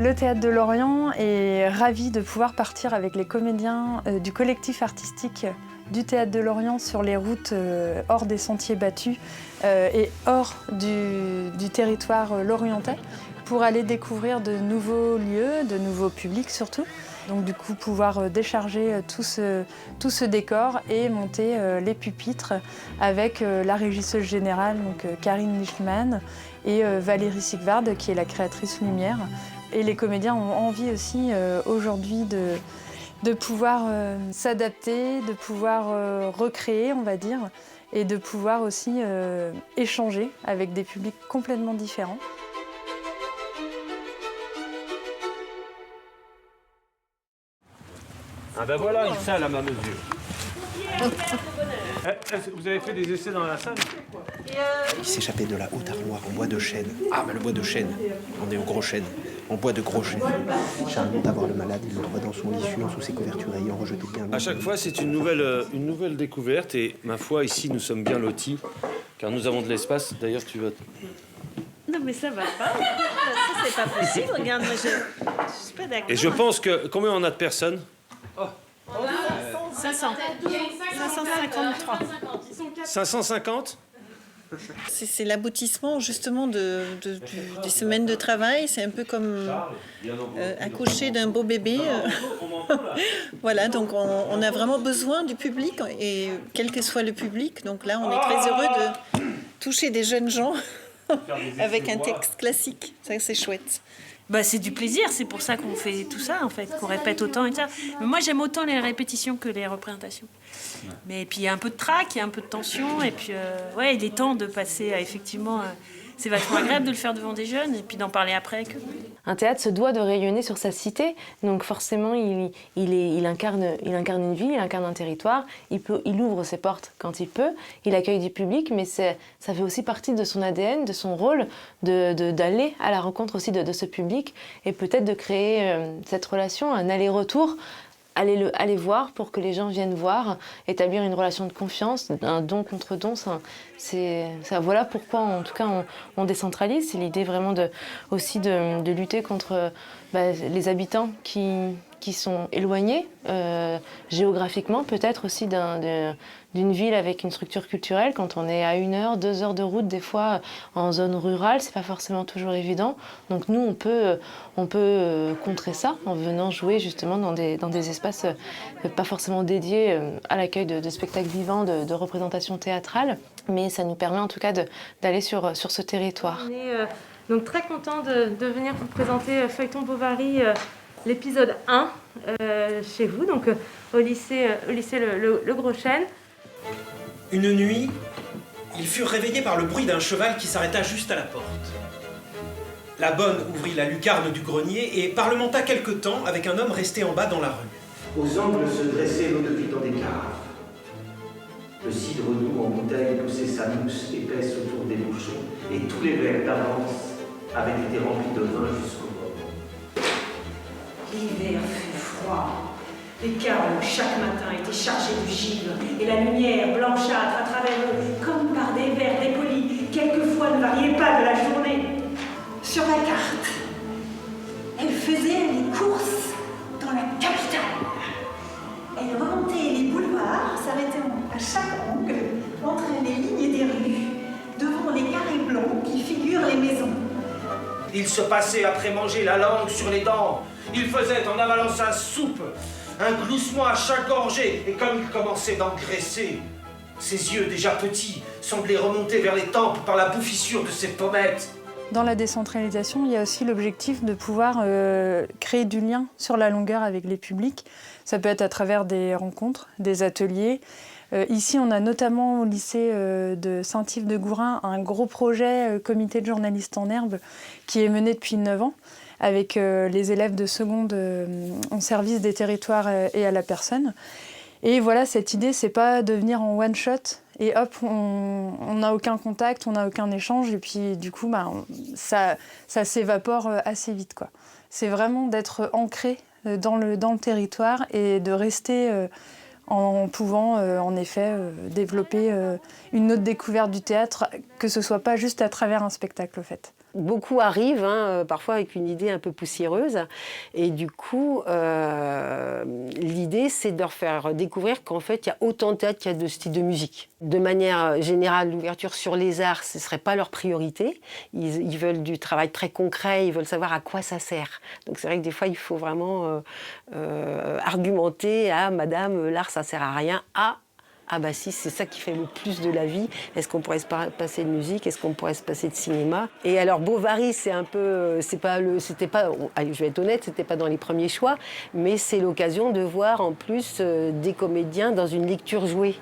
Le Théâtre de Lorient est ravi de pouvoir partir avec les comédiens du collectif artistique du Théâtre de Lorient sur les routes hors des sentiers battus et hors du territoire lorientais pour aller découvrir de nouveaux lieux, de nouveaux publics surtout. Donc du coup pouvoir décharger tout ce décor et monter les pupitres avec la régisseuse générale, donc Karine Lichtmann, et Valérie Sigvard qui est la créatrice lumière. Et les comédiens ont envie aussi aujourd'hui de pouvoir s'adapter, de pouvoir recréer, on va dire, et de pouvoir aussi échanger avec des publics complètement différents. Ah ben voilà une salle à ma mesure. Vous avez fait des essais dans la salle? Il s'échappait de la haute armoire en bois de chêne. Ah, mais le bois de chêne, on est au gros chêne, en bois de gros chêne. Charles monte à voir le malade, il le voit dans son lit sûr, sous ses couvertures ayant rejeté bien. À chaque fois, c'est une nouvelle découverte et ma foi, ici, nous sommes bien lotis, car nous avons de l'espace. D'ailleurs, tu vas... Non mais ça va pas, ça c'est pas possible, regarde, moi je suis pas d'accord. Et je pense que... Combien on a de personnes? 500. 553. 550? C'est l'aboutissement justement des semaines de travail. C'est un peu comme accoucher d'un beau bébé. Voilà, donc on a vraiment besoin du public, et quel que soit le public. Donc là, on est très heureux de toucher des jeunes gens avec un texte classique. Ça, c'est chouette. Bah, c'est du plaisir, c'est pour ça qu'on fait tout ça en fait, qu'on répète autant et ça. Mais moi j'aime autant les répétitions que les représentations. Mais puis il y a un peu de trac, il y a un peu de tension, et puis ouais, il est temps de passer à effectivement. C'est vachement agréable de le faire devant des jeunes et puis d'en parler après. Un théâtre se doit de rayonner sur sa cité, donc forcément il incarne une ville, il incarne un territoire, il ouvre ses portes quand il peut, il accueille du public, mais ça fait aussi partie de son ADN, de son rôle, d'aller à la rencontre aussi de ce public et peut-être de créer cette relation, un aller-retour. Aller voir pour que les gens viennent voir, établir une relation de confiance, un don contre don. Voilà pourquoi, en tout cas, on décentralise. C'est l'idée vraiment aussi de lutter contre les habitants qui sont éloignés géographiquement, peut-être aussi d'une ville avec une structure culturelle. Quand on est à 1 heure, 2 heures de route, des fois en zone rurale, c'est pas forcément toujours évident. Donc nous, on peut contrer ça en venant jouer justement dans des espaces pas forcément dédiés à l'accueil de spectacles vivants, de représentations théâtrales, mais ça nous permet en tout cas d'aller sur ce territoire. On est donc très content de venir vous présenter Feuilleton Bovary, l'épisode 1 chez vous, donc au lycée le Gros Chêne. Une nuit, ils furent réveillés par le bruit d'un cheval qui s'arrêta juste à la porte. La bonne ouvrit la lucarne du grenier et parlementa quelque temps avec un homme resté en bas dans la rue. Aux angles se dressait l'eau de vie dans des caves. Le cidre doux en bouteille poussait sa mousse épaisse autour des bouchons et tous les verres d'avance avaient été remplis de vin jusqu'au bord. L'hiver fut froid. Les carreaux, chaque matin, étaient chargés de givre, et la lumière blanchâtre à travers eux, comme par des verres dépolis, quelquefois ne variait pas de la journée. Sur la carte, elle faisait les courses dans la capitale. Elle remontait les boulevards, s'arrêtant à chaque angle, entre les lignes des rues, devant les carrés blancs qui figurent les maisons. Il se passait après manger la langue sur les dents. Il faisait en avalant sa soupe un gloussement à chaque gorgée, et comme il commençait d'engraisser, ses yeux déjà petits semblaient remonter vers les tempes par la bouffissure de ses pommettes. Dans la décentralisation, il y a aussi l'objectif de pouvoir créer du lien sur la longueur avec les publics. Ça peut être à travers des rencontres, des ateliers. Ici, on a notamment au lycée de Saint-Yves-de-Gourin un gros projet comité de journalistes en herbe qui est mené depuis 9 ans avec les élèves de seconde en service des territoires et à la personne. Et voilà, cette idée, c'est pas de venir en one-shot et hop, on n'a aucun contact, on n'a aucun échange et puis du coup, ça s'évapore assez vite, quoi. C'est vraiment d'être ancré dans le territoire et de rester en pouvant en effet développer une autre découverte du théâtre, que ce soit pas juste à travers un spectacle, au fait. Beaucoup arrivent, parfois avec une idée un peu poussiéreuse. Et du coup, l'idée, c'est de leur faire découvrir qu'en fait, il y a autant de théâtre qu'il y a de styles de musique. De manière générale, l'ouverture sur les arts, ce ne serait pas leur priorité. Ils veulent du travail très concret, ils veulent savoir à quoi ça sert. Donc c'est vrai que des fois, il faut vraiment argumenter à « Madame, l'art, ça ne sert à rien » Ah bah si, c'est ça qui fait le plus de la vie. Est-ce qu'on pourrait se passer de musique? Est-ce qu'on pourrait se passer de cinéma? Et alors Bovary, c'est un peu, c'était pas, allez, je vais être honnête, c'était pas dans les premiers choix, mais c'est l'occasion de voir en plus des comédiens dans une lecture jouée,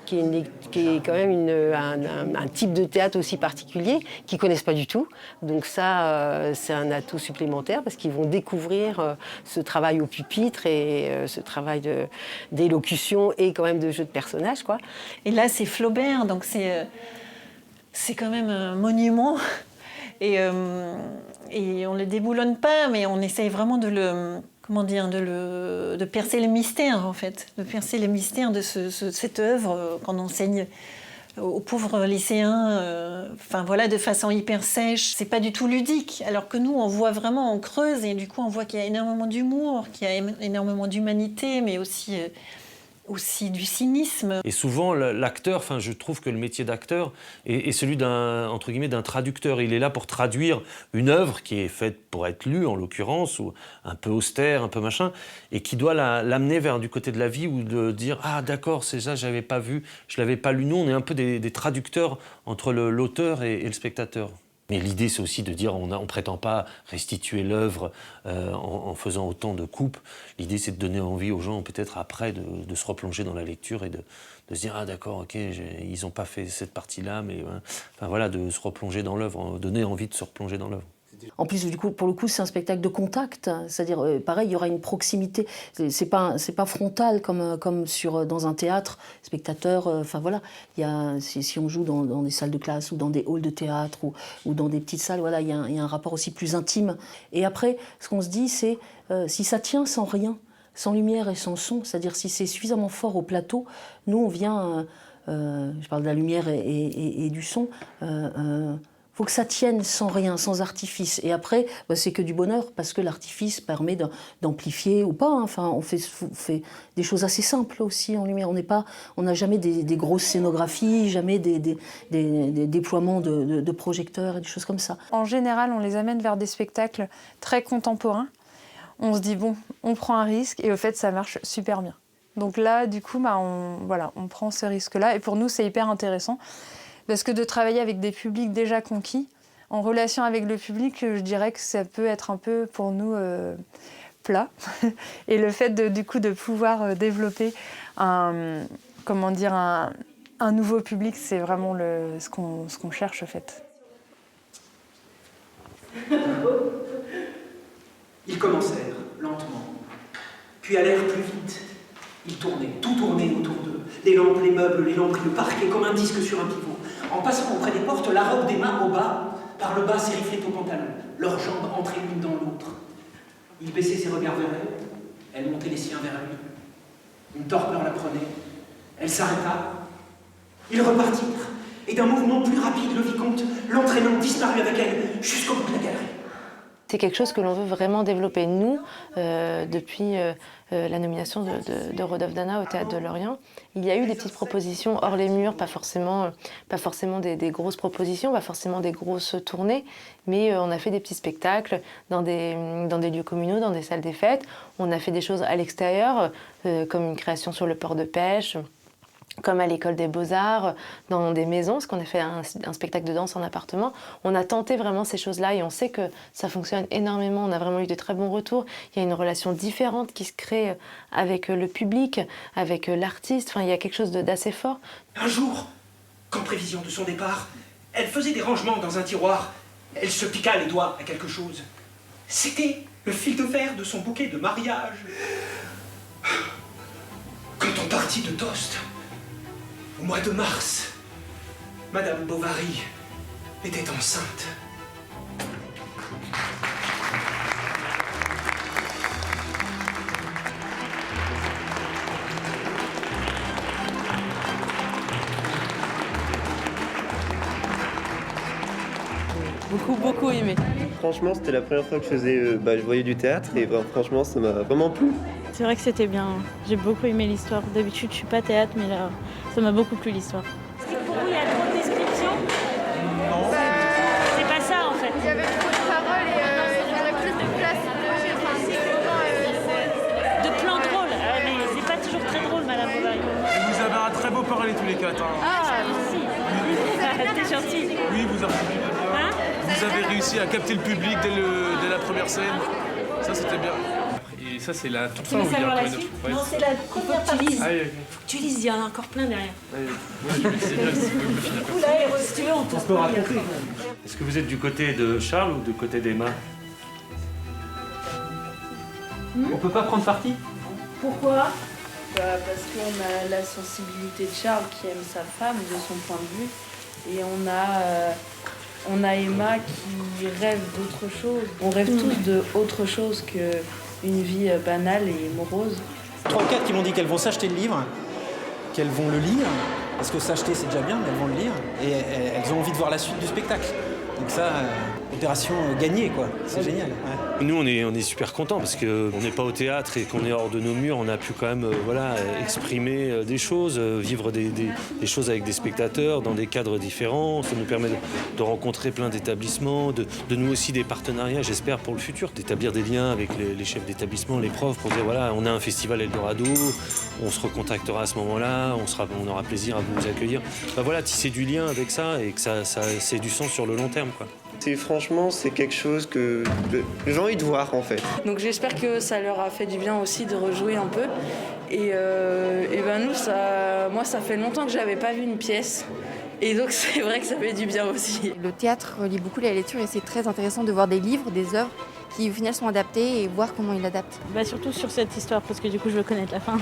qui est quand même un type de théâtre aussi particulier, qu'ils ne connaissent pas du tout. Donc ça, c'est un atout supplémentaire parce qu'ils vont découvrir ce travail au pupitre et ce travail d'élocution et quand même de jeu de personnages, quoi. Et là, c'est Flaubert, donc c'est quand même un monument. Et on ne le déboulonne pas, mais on essaye vraiment de percer le mystère, en fait, de percer le mystère de cette œuvre qu'on enseigne aux pauvres lycéens, de façon hyper sèche. C'est pas du tout ludique, alors que nous, on voit vraiment, on creuse, et du coup, on voit qu'il y a énormément d'humour, qu'il y a énormément d'humanité, mais aussi du cynisme. Et souvent, l'acteur, je trouve que le métier d'acteur est celui d'un traducteur. Il est là pour traduire une œuvre qui est faite pour être lue, en l'occurrence, ou un peu austère, un peu machin, et qui doit l'amener vers du côté de la vie, ou de dire « Ah, d'accord, c'est ça, je l'avais pas vu, je l'avais pas lu ». Nous, on est un peu des traducteurs entre l'auteur et le spectateur. Mais l'idée, c'est aussi de dire, on ne prétend pas restituer l'œuvre en faisant autant de coupes. L'idée, c'est de donner envie aux gens, peut-être après, de se replonger dans la lecture et de se dire, ah d'accord, ok, ils n'ont pas fait cette partie-là, mais de se replonger dans l'œuvre, donner envie de se replonger dans l'œuvre. En plus, du coup, pour le coup, c'est un spectacle de contact, c'est-à-dire, pareil, il y aura une proximité. C'est pas frontal comme dans un théâtre, spectateur. Si on joue dans des salles de classe ou dans des halls de théâtre ou dans des petites salles, il y a un rapport aussi plus intime. Et après, ce qu'on se dit, c'est si ça tient sans rien, sans lumière et sans son, c'est-à-dire si c'est suffisamment fort au plateau, nous on vient, je parle de la lumière et du son. Faut que ça tienne sans rien, sans artifice. Et après, c'est que du bonheur, parce que l'artifice permet d'amplifier ou pas. On fait des choses assez simples aussi en lumière. On n'a jamais des grosses scénographies, jamais des déploiements de projecteurs et des choses comme ça. En général, on les amène vers des spectacles très contemporains. On se dit, bon, on prend un risque, et au fait, ça marche super bien. Donc là, du coup, on prend ce risque-là. Et pour nous, c'est hyper intéressant. Parce que de travailler avec des publics déjà conquis, en relation avec le public, je dirais que ça peut être un peu pour nous plat. Et le fait de pouvoir développer un nouveau public, c'est vraiment ce qu'on cherche en fait. Ils commencèrent lentement, puis allèrent plus vite. Ils tournaient, tout tournait autour d'eux. Les lampes, les meubles, les lambris, le parquet, comme un disque sur un pivot. En passant auprès des portes, la robe d'Emma au bas, par le bas s'ériflait au pantalon, leurs jambes entraient l'une dans l'autre. Il baissait ses regards vers elle, elle montait les siens vers lui. Une torpeur la prenait, elle s'arrêta. Ils repartirent, et d'un mouvement plus rapide, le vicomte, l'entraînant, disparut avec elle jusqu'au bout de la galerie. C'est quelque chose que l'on veut vraiment développer. Nous, depuis la nomination de Rodolphe Dana au Théâtre de Lorient, il y a eu des petites propositions hors les murs, pas forcément des grosses propositions, pas forcément des grosses tournées, mais on a fait des petits spectacles dans des lieux communaux, dans des salles des fêtes. On a fait des choses à l'extérieur, comme une création sur le port de pêche, comme à l'école des Beaux-Arts, dans des maisons, parce qu'on a fait un spectacle de danse en appartement. On a tenté vraiment ces choses-là et on sait que ça fonctionne énormément. On a vraiment eu de très bons retours. Il y a une relation différente qui se crée avec le public, avec l'artiste. Il y a quelque chose d'assez fort. Un jour, qu'en prévision de son départ, elle faisait des rangements dans un tiroir. Elle se piqua les doigts à quelque chose. C'était le fil de fer de son bouquet de mariage. Quand on partit de Tostes, au mois de mars, Madame Bovary était enceinte. beaucoup aimé. Franchement, c'était la première fois que je voyais du théâtre et franchement, ça m'a vraiment plu. C'est vrai que c'était bien. J'ai beaucoup aimé l'histoire. D'habitude, je suis pas théâtre, mais là, ça m'a beaucoup plu l'histoire. Est-ce que pour vous, il y a trop de descriptions? Non. C'est pas ça, en fait. Il y avait trop de paroles et il y aurait plus de place. De plans drôles. Mais c'est pas toujours très drôle, Madame Bovary. Et vous avez un très beau parler tous les quatre. Hein. Ah, merci. T'es gentil. Oui, vous avez bien. Hein? Vous avez réussi à capter le public dès la première scène. Ça, c'était bien. Et ça, c'est la toute fin. Tu veux savoir la suite? Ouais. Non, c'est la première partie. Tu lises. Ah, oui, Faut que tu lises, il y en a encore plein derrière. Moi, je lisais bien, si vous pouvez me finir comme ça. Là, si tu veux, on peut raconter. Est-ce que vous êtes du côté de Charles ou du côté d'Emma? On peut pas prendre parti? Pourquoi? Parce qu'on a la sensibilité de Charles qui aime sa femme de son point de vue. Et on a Emma qui rêve d'autre chose. On rêve tous de autre chose qu'une vie banale et morose. 3 ou 4 qui m'ont dit qu'elles vont s'acheter le livre, qu'elles vont le lire, parce que s'acheter c'est déjà bien, mais elles vont le lire, et elles ont envie de voir la suite du spectacle. Donc ça, opération gagnée, quoi. C'est génial. Ouais. Nous, on est super contents parce qu'on n'est pas au théâtre et qu'on est hors de nos murs. On a pu quand même exprimer des choses, vivre des choses avec des spectateurs dans des cadres différents. Ça nous permet de rencontrer plein d'établissements, de nouer aussi des partenariats, j'espère, pour le futur, d'établir des liens avec les chefs d'établissement, les profs, pour dire voilà, on a un festival Eldorado, on se recontactera à ce moment-là, on aura plaisir à vous accueillir. Voilà, tisser du lien avec ça et que ça ait du sens sur le long terme, quoi. Franchement, c'est quelque chose que j'ai envie de voir en fait. Donc j'espère que ça leur a fait du bien aussi de rejouer un peu. Et nous, moi, ça fait longtemps que j'avais pas vu une pièce. Et donc c'est vrai que ça fait du bien aussi. Le théâtre relie beaucoup la lecture et c'est très intéressant de voir des livres, des œuvres qui au final sont adaptées et voir comment ils l'adaptent. Surtout sur cette histoire, parce que du coup je veux connaître la fin.